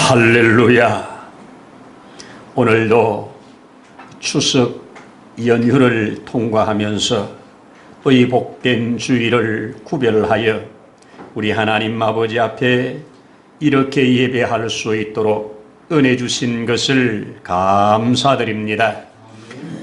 할렐루야. 오늘도 추석 연휴를 통과하면서 의복된 주일을 구별하여 우리 하나님 아버지 앞에 이렇게 예배할 수 있도록 은혜 주신 것을 감사드립니다.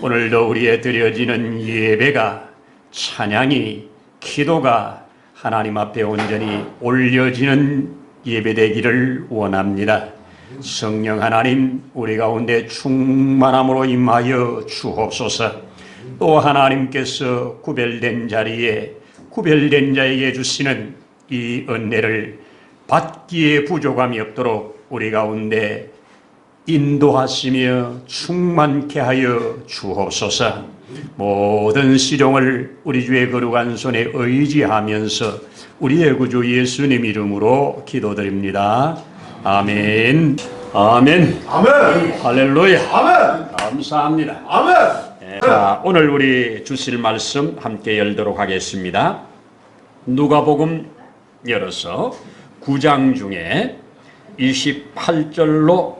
오늘도 우리의 드려지는 예배가, 찬양이, 기도가 하나님 앞에 온전히 올려지는 예배되기를 원합니다. 성령 하나님, 우리 가운데 충만함으로 임하여 주옵소서. 또 하나님께서 구별된 자리에 구별된 자에게 주시는 이 은혜를 받기에 부족함이 없도록 우리 가운데 인도하시며 충만케 하여 주옵소서. 모든 시종을 우리 주의 거룩한 손에 의지하면서 우리의 구주 예수님 이름으로 기도드립니다. 아멘. 아멘. 아멘. 할렐루야. 아멘. 감사합니다. 아멘. 자, 오늘 우리 주실 말씀 함께 열도록 하겠습니다. 누가복음 열어서 9장 중에 28절로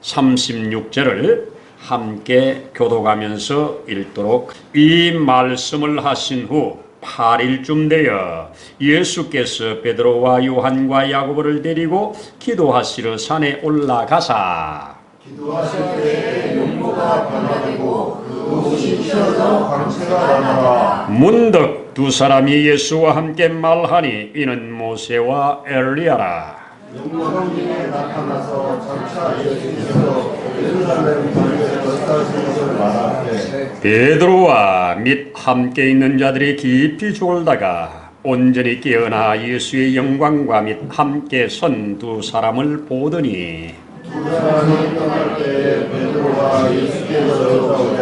36절을 함께 교독하면서 읽도록. 이 말씀을 하신 후 8일쯤 되어 예수께서 베드로와 요한과 야고보를 데리고 기도하시러 산에 올라가사 기도하실 때 용모가 변화되고 그 옷이 찢어져 광채가 나더라. 문득 두 사람이 예수와 함께 말하니 이는 모세와 엘리야라. 성령에 나타나서 장차 예수께서 예루살렘 거리에 거주하신 것을 말하되 베드로와 및 함께 있는 자들이 깊이 졸다가 온전히 깨어나 예수의 영광과 및 함께 선 두 사람을 보더니 두 사람이 떠날 때에 베드로가 예수께서 여쭤오되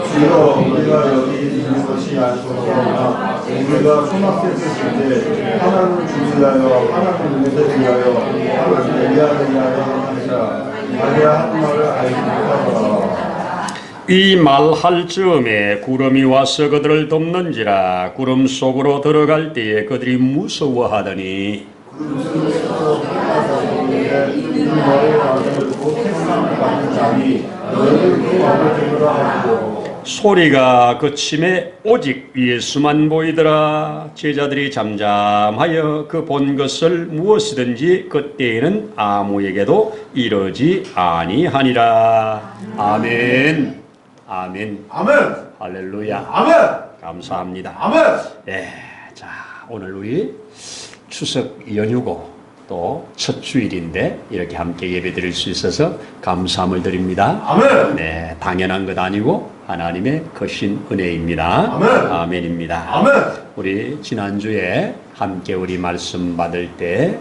주여 우리가 여기 있는 것이 아니소서나 우리가 소망했을 때 하나는 주시하여 하나는 모세를 위하여 하나는 엘리야를 위하여 하시라. 마리아 한 말을 알지 못하더라. 이 말할 즈음에 구름이 와서 그들을 덮는지라. 구름 속으로 들어갈 때에 그들이 무서워하더니 구름 속에서 올라서 보는데 이 머리에 가서 곧 생명 같은 잠이 너희를 그 마음에 들으라 하고 소리가 그침에 오직 예수만 보이더라. 제자들이 잠잠하여 그 본 것을 무엇이든지 그때에는 아무에게도 이르지 아니하니라. 아멘. 아멘. 아멘. 할렐루야. 아멘. 감사합니다. 아멘. 예, 자, 오늘 우리 추석 연휴고 또 첫 주일인데 이렇게 함께 예배드릴 수 있어서 감사함을 드립니다. 아멘. 네, 당연한 것 아니고 하나님의 거신 은혜입니다. 아멘. 아멘입니다. 아멘. 우리 지난주에 함께 우리 말씀 받을 때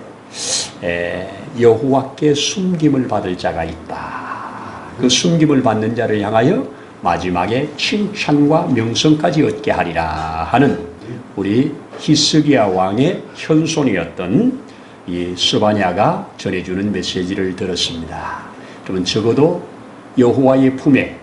여호와께 숨김을 받을 자가 있다. 그 숨김을 받는 자를 향하여 마지막에 칭찬과 명성까지 얻게 하리라 하는 우리 히스기야 왕의 현손이었던 이 스바냐가 전해주는 메시지를 들었습니다. 그러면 적어도 여호와의 품에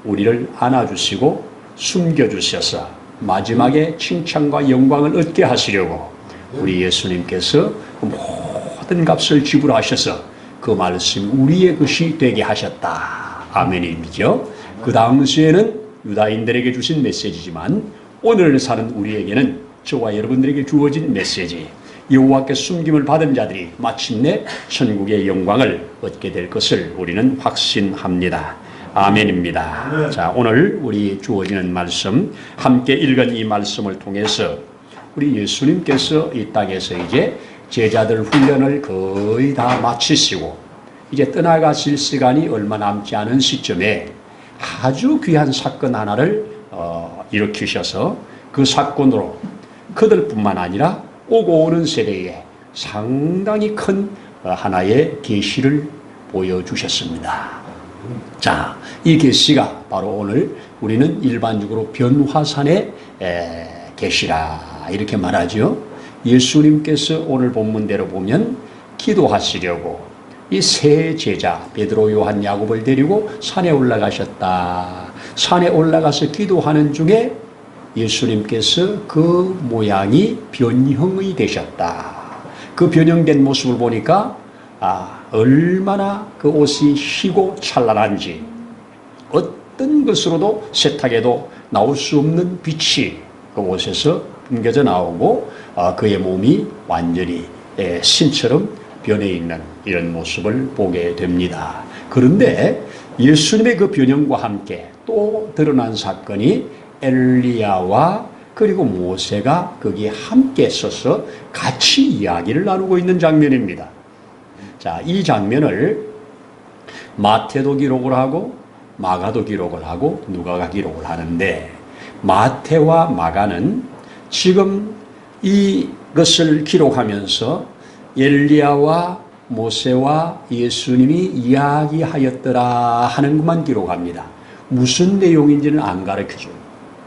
우리를 안아주시고 숨겨주셔서 마지막에 칭찬과 영광을 얻게 하시려고 우리 예수님께서 모든 값을 지불하셔서 그 말씀 우리의 것이 되게 하셨다. 아멘이죠. 그 당시에는 유다인들에게 주신 메시지지만 오늘 사는 우리에게는 저와 여러분들에게 주어진 메시지, 여호와께 숨김을 받은 자들이 마침내 천국의 영광을 얻게 될 것을 우리는 확신합니다. 아멘입니다. 아멘. 자, 오늘 우리 주어지는 말씀, 함께 읽은 이 말씀을 통해서 우리 예수님께서 이 땅에서 이제 제자들 훈련을 거의 다 마치시고 이제 떠나가실 시간이 얼마 남지 않은 시점에 아주 귀한 사건 하나를 일으키셔서 그 사건으로 그들뿐만 아니라 오고 오는 세대에 상당히 큰 하나의 계시를 보여주셨습니다. 자, 이 계시가 바로 오늘 우리는 일반적으로 변화산의 계시라 이렇게 말하죠. 예수님께서 오늘 본문대로 보면 기도하시려고 이 세 제자 베드로, 요한, 야고보를 데리고 산에 올라가셨다. 산에 올라가서 기도하는 중에 예수님께서 그 모양이 변형이 되셨다. 그 변형된 모습을 보니까 얼마나 그 옷이 희고 찬란한지, 어떤 것으로도 세탁해도 나올 수 없는 빛이 그 옷에서 풍겨져 나오고 그의 몸이 완전히 신처럼 변해 있는 이런 모습을 보게 됩니다. 그런데 예수님의 그 변형과 함께 또 드러난 사건이 엘리야와 그리고 모세가 거기에 함께 서서 같이 이야기를 나누고 있는 장면입니다. 자, 이 장면을 마태도 기록을 하고 마가도 기록을 하고 누가가 기록을 하는데, 마태와 마가는 지금 이것을 기록하면서 엘리야와 모세와 예수님이 이야기하였더라 하는 것만 기록합니다. 무슨 내용인지는 안 가르쳐줘요.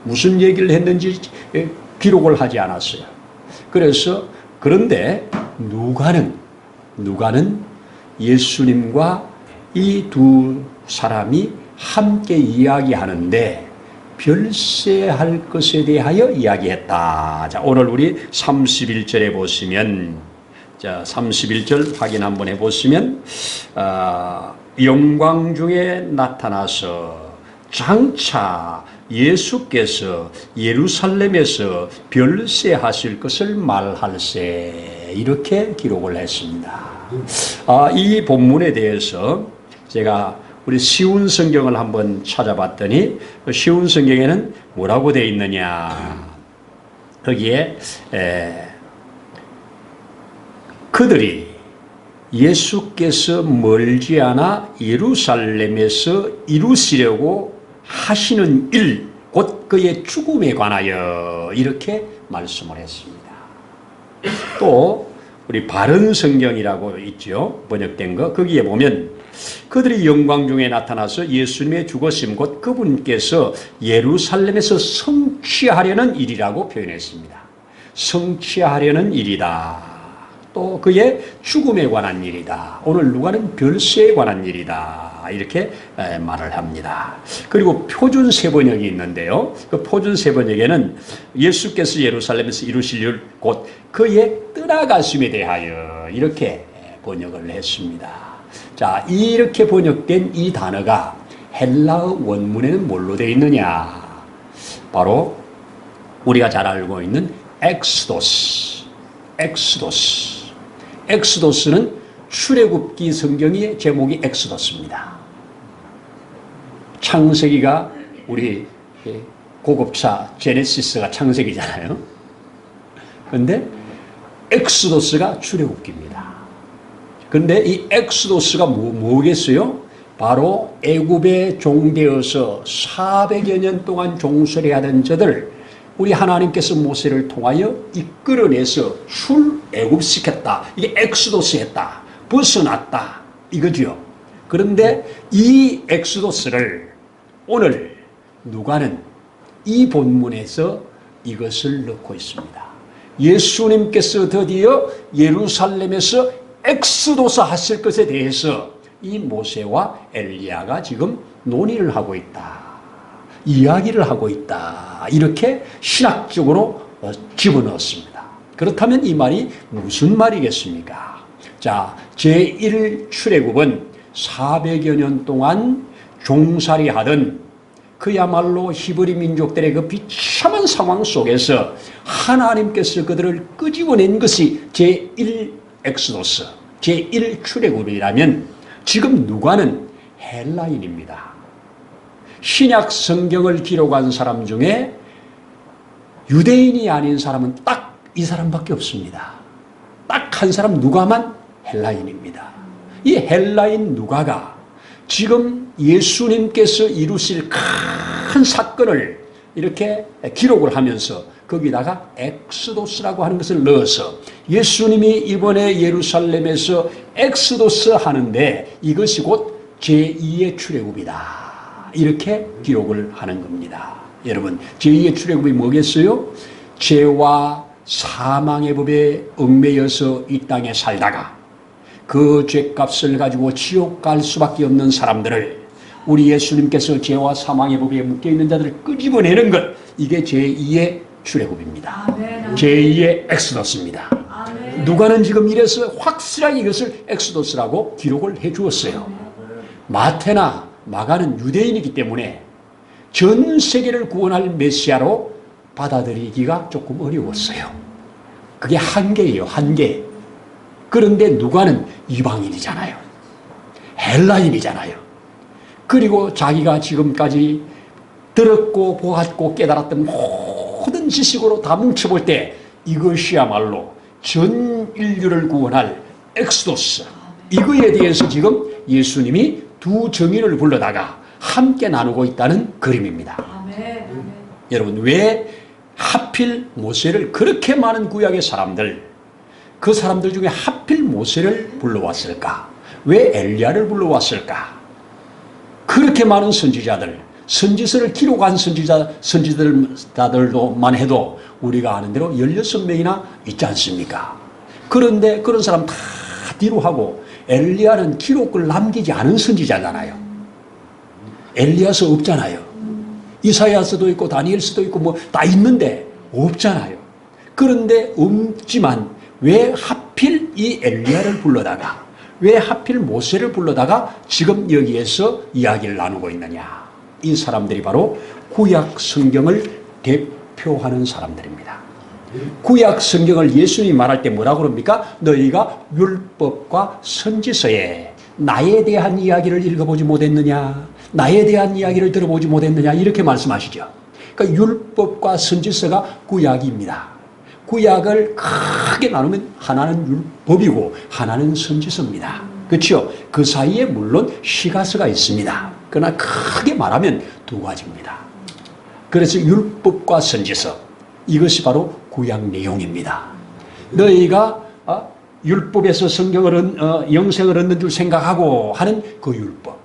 무슨 얘기를 했는지 기록을 하지 않았어요. 그런데 누가는 예수님과 이 두 사람이 함께 이야기하는데 별세할 것에 대하여 이야기했다. 자, 오늘 우리 31절에 보시면, 자, 31절 확인 한번 해보시면, 영광 중에 나타나서 장차 예수께서 예루살렘에서 별세하실 것을 말할세, 이렇게 기록을 했습니다. 이 본문에 대해서 제가 우리 쉬운 성경을 한번 찾아봤더니, 쉬운 성경에는 뭐라고 되어 있느냐, 거기에 그들이 예수께서 멀지 않아 예루살렘에서 이루시려고 하시는 일, 곧 그의 죽음에 관하여, 이렇게 말씀을 했습니다. 또 우리 바른 성경이라고 있죠, 번역된 거. 거기에 보면 그들이 영광 중에 나타나서 예수님의 죽으심, 곧 그분께서 예루살렘에서 성취하려는 일이라고 표현했습니다. 성취하려는 일이다. 또 그의 죽음에 관한 일이다. 오늘 누가는 별세에 관한 일이다, 이렇게 말을 합니다. 그리고 표준 세번역이 있는데요, 그 표준 세번역에는 예수께서 예루살렘에서 이루실 곧 그의 떠나가심에 대하여, 이렇게 번역을 했습니다. 자, 이렇게 번역된 이 단어가 헬라어 원문에는 뭘로 되어 있느냐, 바로 우리가 잘 알고 있는 엑스도스는 출애굽기 성경의 제목이 엑스도스입니다. 창세기가 우리 고급차 제네시스가 창세기잖아요. 그런데 엑스도스가 출애굽기입니다. 그런데 이 엑스도스가 뭐겠어요? 바로 애굽에 종되어서 400여 년 동안 종살이 하던 저들, 우리 하나님께서 모세를 통하여 이끌어내서 출애굽시켰다. 이게 엑스도스 했다. 벗어났다. 이거죠. 그런데 이 엑스도스를 오늘 누가는 이 본문에서 이것을 넣고 있습니다. 예수님께서 드디어 예루살렘에서 엑스도스 하실 것에 대해서 이 모세와 엘리야가 지금 논의를 하고 있다, 이야기를 하고 있다, 이렇게 신학적으로 집어넣었습니다. 그렇다면 이 말이 무슨 말이겠습니까? 자, 제1 출애굽은 400여 년 동안 종살이 하던 그야말로 히브리 민족들의 그 비참한 상황 속에서 하나님께서 그들을 끄집어낸 것이 제1 엑스도스, 제1 출애굽이라면, 지금 누가는 헬라인입니다. 신약 성경을 기록한 사람 중에 유대인이 아닌 사람은 딱 이 사람밖에 없습니다. 딱 한 사람, 누가만 헬라인입니다. 이 헬라인 누가가 지금 예수님께서 이루실 큰 사건을 이렇게 기록을 하면서 거기다가 엑스도스라고 하는 것을 넣어서 예수님이 이번에 예루살렘에서 엑스도스 하는데 이것이 곧 제2의 출애굽이다, 이렇게 기록을 하는 겁니다. 여러분, 제2의 출애굽이 뭐겠어요? 죄와 사망의 법에 얽매여서 이 땅에 살다가 그 죄값을 가지고 지옥 갈 수밖에 없는 사람들을 우리 예수님께서 죄와 사망의 법에 묶여있는 자들을 끄집어내는 것, 이게 제2의 출애굽입니다. 제2의 엑스더스입니다. 누가는 지금 이래서 확실하게 이것을 엑소더스라고 기록을 해 주었어요. 마태나 마가는 유대인이기 때문에 전 세계를 구원할 메시아로 받아들이기가 조금 어려웠어요. 그게 한계예요, 한계. 그런데 누가는 이방인이잖아요. 헬라인이잖아요. 그리고 자기가 지금까지 들었고 보았고 깨달았던 모든 지식으로 다 뭉쳐볼 때 이것이야말로 전 인류를 구원할 엑소더스, 이거에 대해서 지금 예수님이 두 정인을 불러다가 함께 나누고 있다는 그림입니다. 여러분, 왜 하필 모세를, 그렇게 많은 구약의 사람들, 그 사람들 중에 하필 모세를 불러왔을까? 왜 엘리야를 불러왔을까? 그렇게 많은 선지자들, 선지서를 기록한 선지자들만 해도 우리가 아는 대로 16명이나 있지 않습니까? 그런데 그런 사람 다 뒤로 하고 엘리야는 기록을 남기지 않은 선지자잖아요. 엘리야서 없잖아요. 이사야서도 있고 다니엘서도 있고 뭐 다 있는데 없잖아요. 그런데 없지만 왜 하필 이 엘리야를 불러다가, 왜 하필 모세를 불러다가 지금 여기에서 이야기를 나누고 있느냐? 이 사람들이 바로 구약 성경을 대표하는 사람들입니다. 구약 성경을 예수님이 말할 때 뭐라고 그럽니까? 너희가 율법과 선지서에 나에 대한 이야기를 읽어보지 못했느냐? 나에 대한 이야기를 들어보지 못했느냐? 이렇게 말씀하시죠. 그러니까 율법과 선지서가 구약입니다. 구약을 크게 나누면 하나는 율법이고 하나는 선지서입니다. 그렇죠? 그 사이에 물론 시가서가 있습니다. 그러나 크게 말하면 두 가지입니다. 그래서 율법과 선지서, 이것이 바로 구약 내용입니다. 너희가 율법에서 영생을 얻는 줄 생각하고 하는 그 율법,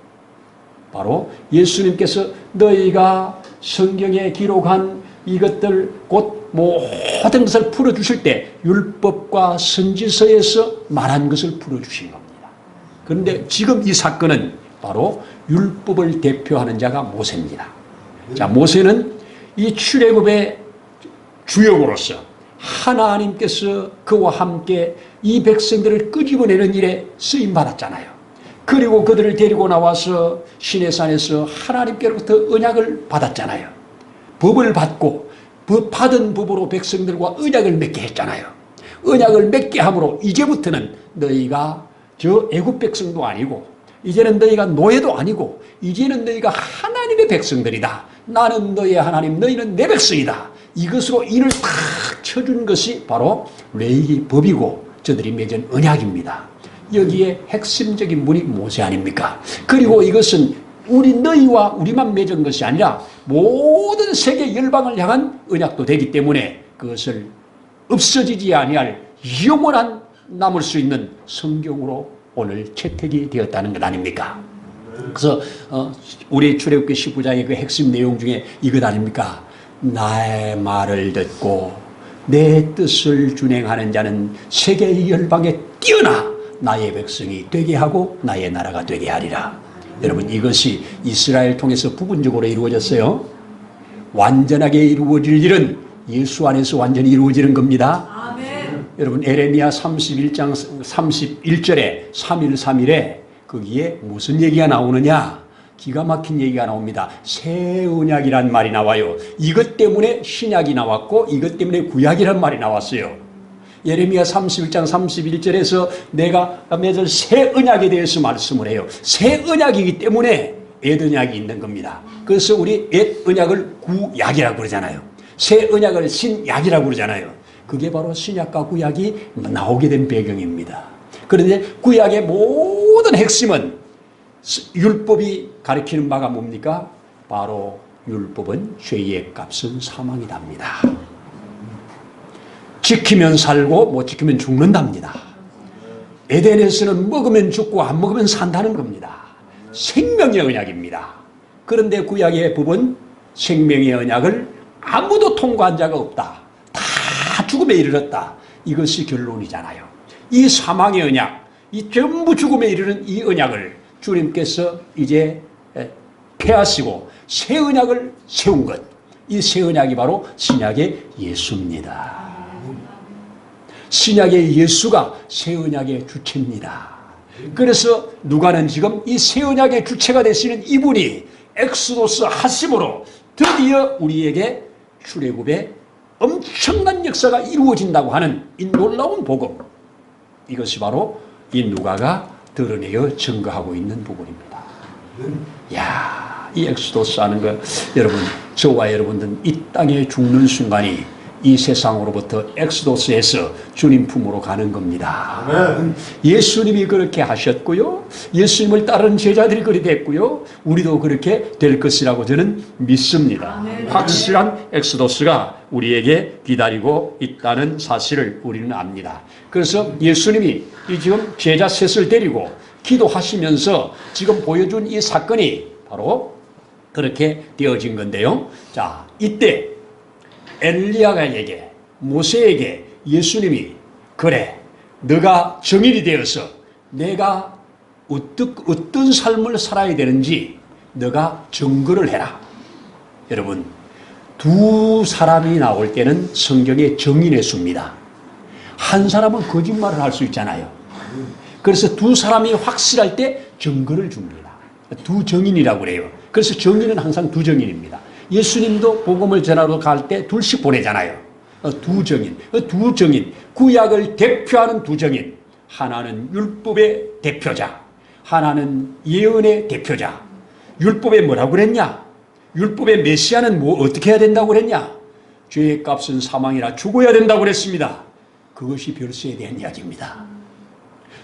바로 예수님께서 너희가 성경에 기록한 이것들 곧 모든 것을 풀어주실 때 율법과 선지서에서 말한 것을 풀어주신 겁니다. 그런데 지금 이 사건은 바로 율법을 대표하는 자가 모세입니다. 자, 모세는 이 출애굽의 주역으로서 하나님께서 그와 함께 이 백성들을 끄집어내는 일에 쓰임받았잖아요. 그리고 그들을 데리고 나와서 시내산에서 하나님께로부터 언약을 받았잖아요. 법을 받고 받은 법으로 백성들과 언약을 맺게 했잖아요. 언약을 맺게 함으로 이제부터는 너희가 저 애굽 백성도 아니고, 이제는 너희가 노예도 아니고, 이제는 너희가 하나님의 백성들이다. 나는 너희의 하나님, 너희는 내 백성이다. 이것으로 인을 탁 쳐준 것이 바로 레위기 법이고 저들이 맺은 언약입니다. 여기에 핵심적인 분이 모세 아닙니까? 그리고 이것은 너희와 우리만 맺은 것이 아니라 모든 세계 열방을 향한 언약도 되기 때문에 그것을 없어지지 아니할 영원한 남을 수 있는 성경으로 오늘 채택이 되었다는 것 아닙니까? 그래서 우리 출애굽기 19장의 그 핵심 내용 중에 이것 아닙니까? 나의 말을 듣고 내 뜻을 준행하는 자는 세계 열방에 뛰어나 나의 백성이 되게 하고 나의 나라가 되게 하리라. 여러분, 이것이 이스라엘 통해서 부분적으로 이루어졌어요. 완전하게 이루어질 일은 예수 안에서 완전히 이루어지는 겁니다. 아멘. 여러분, 에레미야 31장 31절에 3.1 거기에 무슨 얘기가 나오느냐? 기가 막힌 얘기가 나옵니다. 새 언약이란 말이 나와요. 이것 때문에 신약이 나왔고 이것 때문에 구약이란 말이 나왔어요. 예레미야 31장 31절에서 내가 맺을 새 언약에 대해서 말씀을 해요. 새 언약이기 때문에 옛 언약이 있는 겁니다. 그래서 우리 옛 언약을 구약이라고 그러잖아요. 새 언약을 신약이라고 그러잖아요. 그게 바로 신약과 구약이 나오게 된 배경입니다. 그런데 구약의 모든 핵심은 율법이 가리키는 바가 뭡니까? 바로 율법은 죄의 값은 사망이답니다. 지키면 살고 못 지키면 죽는답니다. 에덴에서는 먹으면 죽고 안 먹으면 산다는 겁니다. 생명의 언약입니다. 그런데 구약의 법은 생명의 언약을 아무도 통과한 자가 없다. 다 죽음에 이르렀다. 이것이 결론이잖아요. 이 사망의 언약, 이 전부 죽음에 이르는 이 언약을 주님께서 이제 폐하시고 새 언약을 세운 것, 이 새 언약이 바로 신약의 예수입니다. 신약의 예수가 새 언약의 주체입니다. 그래서 누가는 지금 이 새 언약의 주체가 되시는 이분이 엑소도스 하심으로 드디어 우리에게 출애굽의 엄청난 역사가 이루어진다고 하는 이 놀라운 복음, 이것이 바로 이 누가가 드러내어 증거하고 있는 부분입니다. 야, 이 엑소도스 하는 거, 여러분, 저와 여러분들은 이 땅에 죽는 순간이 이 세상으로부터 엑소도스에서 주님 품으로 가는 겁니다. 아멘. 예수님이 그렇게 하셨고요, 예수님을 따르는 제자들이 그렇게 됐고요, 우리도 그렇게 될 것이라고 저는 믿습니다. 확실한 엑소도스가 우리에게 기다리고 있다는 사실을 우리는 압니다. 그래서 예수님이 이 지금 제자 셋을 데리고 기도하시면서 지금 보여준 이 사건이 바로 그렇게 되어진 건데요. 자, 이때 엘리야가에게, 모세에게 예수님이, 그래, 너가 정인이 되어서 내가 어떤 삶을 살아야 되는지 너가 증거를 해라. 여러분, 두 사람이 나올 때는 성경에 정인의 수입니다. 한 사람은 거짓말을 할 수 있잖아요. 그래서 두 사람이 확실할 때 증거를 줍니다. 두 정인이라고 그래요. 그래서 정인은 항상 두 정인입니다. 예수님도 복음을 전하러 갈 때 둘씩 보내잖아요. 두 정인, 두 정인, 구약을 대표하는 두 정인. 하나는 율법의 대표자, 하나는 예언의 대표자. 율법에 뭐라고 그랬냐? 율법의 메시아는 뭐 어떻게 해야 된다고 그랬냐? 죄의 값은 사망이라 죽어야 된다고 그랬습니다. 그것이 별세에 대한 이야기입니다.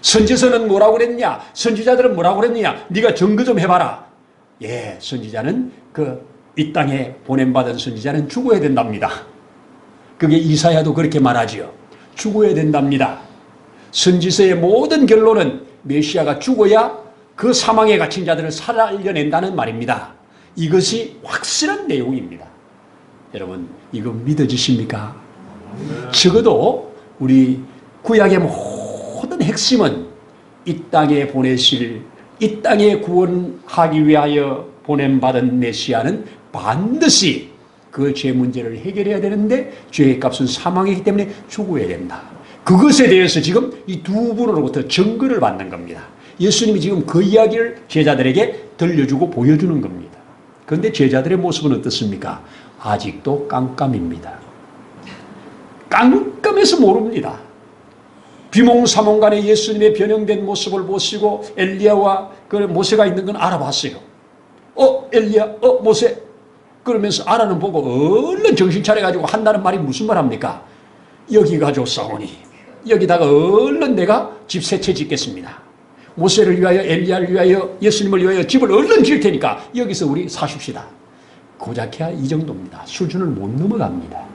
선지서는 뭐라고 그랬냐? 선지자들은 뭐라고 그랬느냐? 네가 증거 좀 해봐라. 예, 선지자는 이 땅에 보냄받은 선지자는 죽어야 된답니다. 그게 이사야도 그렇게 말하지요. 죽어야 된답니다. 선지서의 모든 결론은 메시아가 죽어야 그 사망에 갇힌 자들을 살려낸다는 말입니다. 이것이 확실한 내용입니다. 여러분, 이거 믿어지십니까? 적어도 우리 구약의 모든 핵심은 이 땅에 보내실, 이 땅에 구원하기 위하여 보냄받은 메시아는 반드시 그 죄 문제를 해결해야 되는데 죄의 값은 사망이기 때문에 죽어야 된다. 그것에 대해서 지금 이 두 분으로부터 증거를 받는 겁니다. 예수님이 지금 그 이야기를 제자들에게 들려주고 보여주는 겁니다. 그런데 제자들의 모습은 어떻습니까? 아직도 깜깜입니다. 깜깜해서 모릅니다. 비몽사몽간에 예수님의 변형된 모습을 보시고 엘리야와 그 모세가 있는 건 알아봤어요. 엘리야, 모세. 그러면서 알아는 보고 얼른 정신 차려가지고 한다는 말이 무슨 말합니까? 여기 가져오사오니 여기다가 얼른 내가 집 세 채 짓겠습니다. 모세를 위하여, 엘리야를 위하여, 예수님을 위하여 집을 얼른 지을 테니까 여기서 우리 사십시다. 고작해야 이 정도입니다. 수준을 못 넘어갑니다.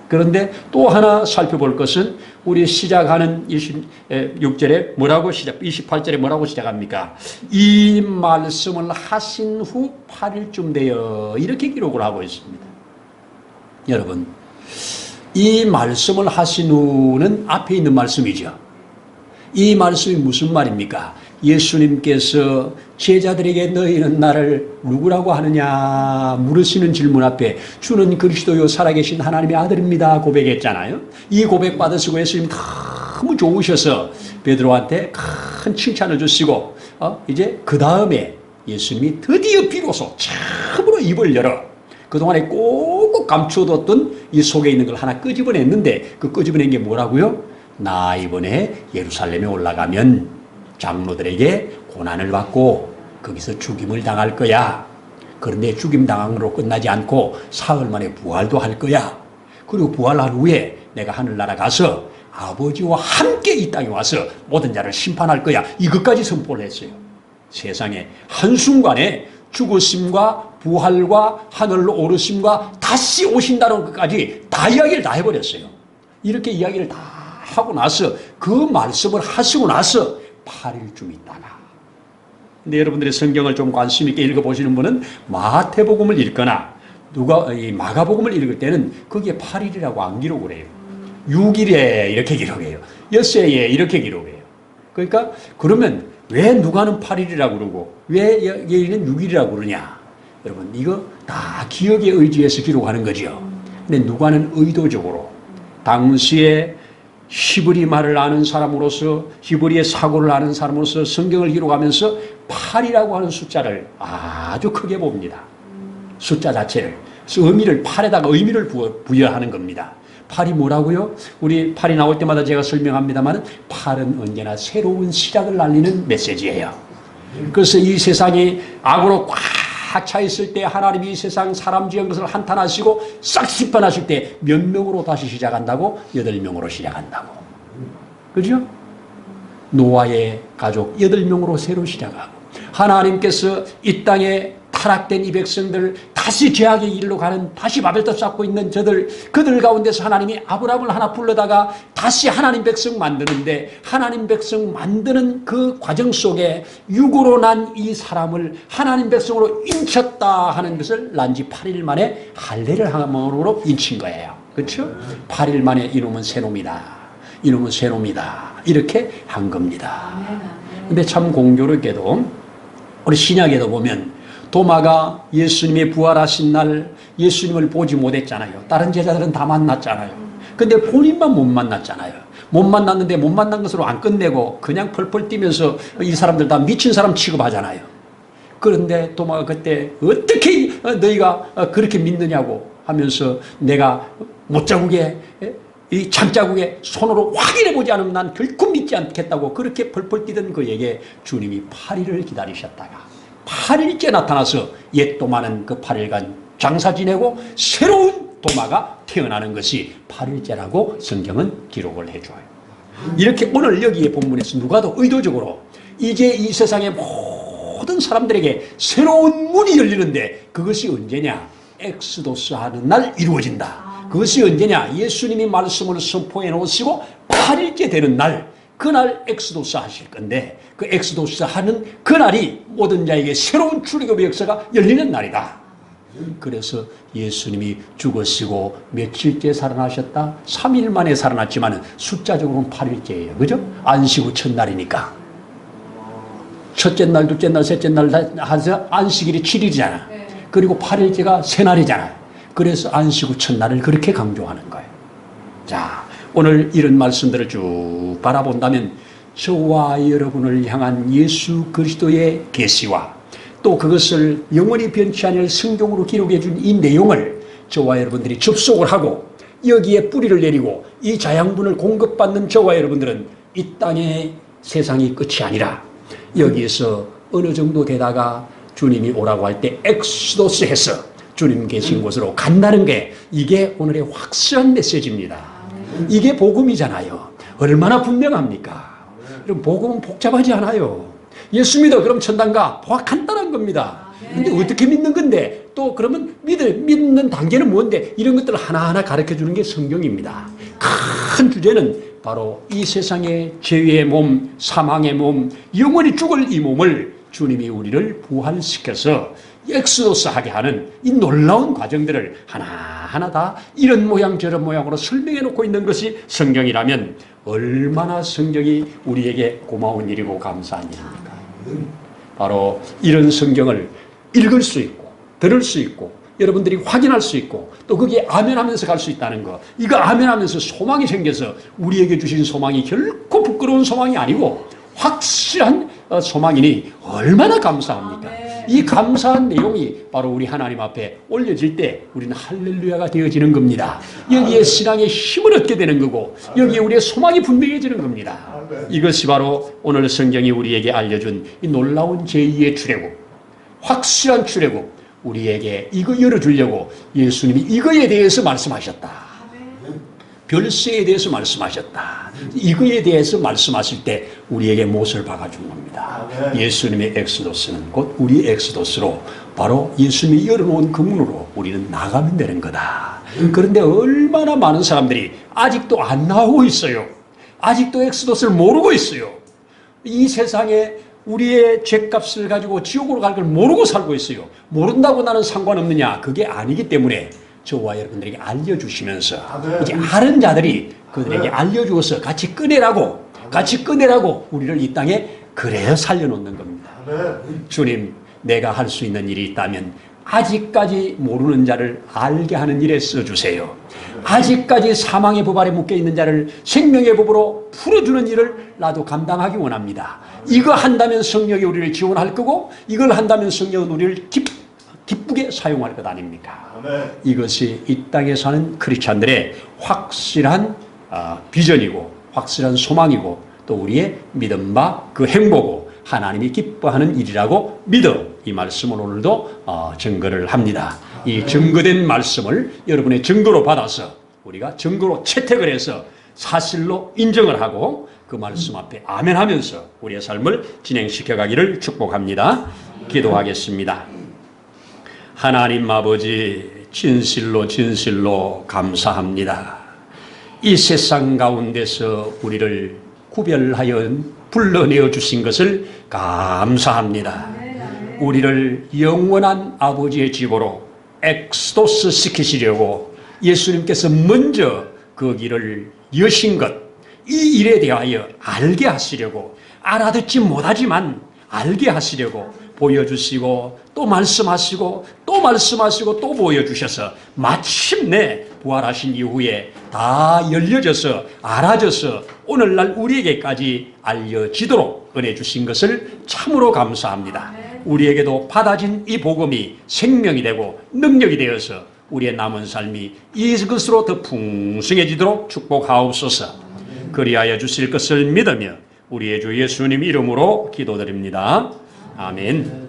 그런데 또 하나 살펴볼 것은 우리 시작하는 26절에 뭐라고 28절에 뭐라고 시작합니까? 이 말씀을 하신 후 8일쯤 되어 이렇게 기록을 하고 있습니다. 여러분, 이 말씀을 하신 후는 앞에 있는 말씀이죠. 이 말씀이 무슨 말입니까? 예수님께서 제자들에게 너희는 나를 누구라고 하느냐 물으시는 질문 앞에 주는 그리스도요 살아계신 하나님의 아들입니다 고백했잖아요. 이 고백 받으시고 예수님 너무 좋으셔서 베드로한테 큰 칭찬을 주시고 이제 그 다음에 예수님이 드디어 비로소 참으로 입을 열어 그동안에 꼭꼭 감춰뒀던 이 속에 있는 걸 하나 끄집어냈는데 그 끄집어낸 게 뭐라고요? 나 이번에 예루살렘에 올라가면 장로들에게 고난을 받고 거기서 죽임을 당할 거야. 그런데 죽임 당함으로 끝나지 않고 사흘 만에 부활도 할 거야. 그리고 부활한 후에 내가 하늘나라 가서 아버지와 함께 이 땅에 와서 모든 자를 심판할 거야. 이것까지 선포를 했어요. 세상에 한순간에 죽으심과 부활과 하늘로 오르심과 다시 오신다는 것까지 다 이야기를 다 해버렸어요. 이렇게 이야기를 다 하고 나서 그 말씀을 하시고 나서 8일쯤 있다가 근데 여러분들이 성경을 좀 관심 있게 읽어보시는 분은 마태복음을 읽거나 이 마가복음을 읽을 때는 거기에 8일이라고 안 기록을 해요. 6일에 이렇게 기록해요. 엿새에 이렇게 기록해요. 그러니까 그러면 왜 누가는 8일이라고 그러고 왜 여기는 6일이라고 그러냐. 여러분 이거 다 기억에 의지해서 기록하는 거죠. 근데 누가는 의도적으로 당시에 히브리 말을 아는 사람으로서, 히브리의 사고를 아는 사람으로서 성경을 기록하면서 8이라고 하는 숫자를 아주 크게 봅니다. 숫자 자체를. 그래서 의미를, 8에다가 의미를 부여하는 겁니다. 8이 뭐라고요? 우리 8이 나올 때마다 제가 설명합니다만 8은 언제나 새로운 시작을 알리는 메시지예요. 그래서 이 세상이 악으로 꽉 차 있을 때 하나님이 이 세상 사람 지은 것을 한탄하시고 싹 씹어나실 때 몇 명으로 다시 시작한다고? 8명으로 시작한다고. 그죠? 노아의 가족 8명으로 새로 시작하고, 하나님께서 이 땅에 타락된 이 백성들, 다시 죄악의 길로 가는, 다시 바벨탑 쌓고 있는 그들 가운데서 하나님이 아브라함을 하나 불러다가 다시 하나님 백성 만드는데, 하나님 백성 만드는 그 과정 속에 육으로 난 이 사람을 하나님 백성으로 인쳤다 하는 것을 난 지 8일 만에 할례를 함으로 인친 거예요. 그렇죠? 8일 만에 이놈은 새놈이다. 이놈은 새놈이다. 이렇게 한 겁니다. 근데 참 공교롭게도 우리 신약에도 보면 도마가 예수님이 부활하신 날 예수님을 보지 못했잖아요. 다른 제자들은 다 만났잖아요. 근데 본인만 못 만났잖아요. 못 만났는데 못 만난 것으로 안 끝내고 그냥 펄펄 뛰면서 이 사람들 다 미친 사람 취급하잖아요. 그런데 도마가 그때 어떻게 너희가 그렇게 믿느냐고 하면서 내가 못자국에 이 장자국에 손으로 확인해보지 않으면 난 결코 믿지 않겠다고 그렇게 펄펄 뛰던 그에게 주님이 8일을 기다리셨다가 8일째 나타나서 옛 도마는 그 8일간 장사 지내고 새로운 도마가 태어나는 것이 8일째라고 성경은 기록을 해줘요. 이렇게 오늘 여기에 본문에서 누가 더 의도적으로 이제 이 세상의 모든 사람들에게 새로운 문이 열리는데 그것이 언제냐? 엑스도스 하는 날 이루어진다. 그것이 언제냐? 예수님이 말씀을 선포해 놓으시고 8일째 되는 날, 그날 엑스도스 하실 건데 그 엑스도스 하는 그날이 모든 자에게 새로운 출애굽의 역사가 열리는 날이다. 그래서 예수님이 죽으시고 며칠째 살아나셨다? 3일 만에 살아났지만 숫자적으로는 8일째예요. 그죠? 안식 후 첫날이니까. 첫째 날, 둘째 날, 셋째 날 해서 안식일이 7일이잖아. 그리고 8일째가 새날이잖아요. 그래서 안식 후 첫날을 그렇게 강조하는 거예요. 자, 오늘 이런 말씀들을 쭉 바라본다면 저와 여러분을 향한 예수 그리스도의 계시와 또 그것을 영원히 변치 않을 성경으로 기록해 준 이 내용을 저와 여러분들이 접속을 하고 여기에 뿌리를 내리고 이 자양분을 공급받는 저와 여러분들은 이 땅의 세상이 끝이 아니라 여기에서 어느 정도 되다가 주님이 오라고 할 때 엑소더스 해서 주님 계신 곳으로 간다는 게 이게 오늘의 확실한 메시지입니다. 이게 복음이잖아요. 얼마나 분명합니까? 여러분, 복음은 복잡하지 않아요. 예수 믿어 그럼 천당 가. 간단한 겁니다. 근데 어떻게 믿는 건데 또 그러면 믿는 단계는 뭔데 이런 것들을 하나하나 가르쳐 주는 게 성경입니다. 큰 주제는 바로 이 세상의 죄의 몸, 사망의 몸, 영원히 죽을 이 몸을 주님이 우리를 부활시켜서 엑스도스 하게 하는 이 놀라운 과정들을 하나하나 다 이런 모양 저런 모양으로 설명해 놓고 있는 것이 성경이라면 얼마나 성경이 우리에게 고마운 일이고 감사한 일입니까? 바로 이런 성경을 읽을 수 있고 들을 수 있고 여러분들이 확인할 수 있고 또 거기에 아멘하면서 갈 수 있다는 거, 이거 아멘하면서 소망이 생겨서 우리에게 주신 소망이 결코 부끄러운 소망이 아니고 확실한 소망이니 얼마나 감사합니까? 이 감사한 내용이 바로 우리 하나님 앞에 올려질 때 우리는 할렐루야가 되어지는 겁니다. 여기에 신앙의 힘을 얻게 되는 거고 여기에 우리의 소망이 분명해지는 겁니다. 이것이 바로 오늘 성경이 우리에게 알려준 이 놀라운 제2의 출애굽, 확실한 출애굽, 우리에게 이거 열어주려고 예수님이 이거에 대해서 말씀하셨다. 별세에 대해서 말씀하셨다. 이거에 대해서 말씀하실 때 우리에게 못을 박아준 겁니다. 예수님의 엑스도스는 곧 우리의 엑스도스로 바로 예수님이 열어놓은 그 문으로 우리는 나가면 되는 거다. 그런데 얼마나 많은 사람들이 아직도 안 나오고 있어요. 아직도 엑스도스를 모르고 있어요. 이 세상에 우리의 죄값을 가지고 지옥으로 갈 걸 모르고 살고 있어요. 모른다고 나는 상관없느냐? 그게 아니기 때문에 저와 여러분들에게 알려주시면서 이제 아는 자들이 그들에게 알려주어서 같이 꺼내라고 우리를 이 땅에 그래야 살려놓는 겁니다. 주님, 내가 할 수 있는 일이 있다면 아직까지 모르는 자를 알게 하는 일에 써주세요. 아직까지 사망의 법 아래 묶여있는 자를 생명의 법으로 풀어주는 일을 나도 감당하기 원합니다. 이거 한다면 성령이 우리를 지원할 거고, 이걸 한다면 성령은 우리를 기쁘게 사용할 것 아닙니까? 이것이 이 땅에 사는 크리스찬들의 확실한 비전이고 확실한 소망이고 또 우리의 믿음 바 그 행보고 하나님이 기뻐하는 일이라고 믿어 이 말씀을 오늘도 증거를 합니다. 이 증거된 말씀을 여러분의 증거로 받아서 우리가 증거로 채택을 해서 사실로 인정을 하고 그 말씀 앞에 아멘 하면서 우리의 삶을 진행시켜 가기를 축복합니다. 기도하겠습니다. 하나님 아버지, 진실로 진실로 감사합니다. 이 세상 가운데서 우리를 구별하여 불러내어 주신 것을 감사합니다. 우리를 영원한 아버지의 집으로 엑소도스 시키시려고 예수님께서 먼저 그 길을 여신 것, 이 일에 대하여 알게 하시려고, 알아듣지 못하지만 알게 하시려고 보여주시고 또 말씀하시고 또 말씀하시고 또 보여주셔서 마침내 부활하신 이후에 다 열려져서 알아져서 오늘날 우리에게까지 알려지도록 은혜 주신 것을 참으로 감사합니다. 우리에게도 받아진 이 복음이 생명이 되고 능력이 되어서 우리의 남은 삶이 이것으로 더 풍성해지도록 축복하옵소서. 그리하여 주실 것을 믿으며 우리의 주 예수님 이름으로 기도드립니다. 아멘.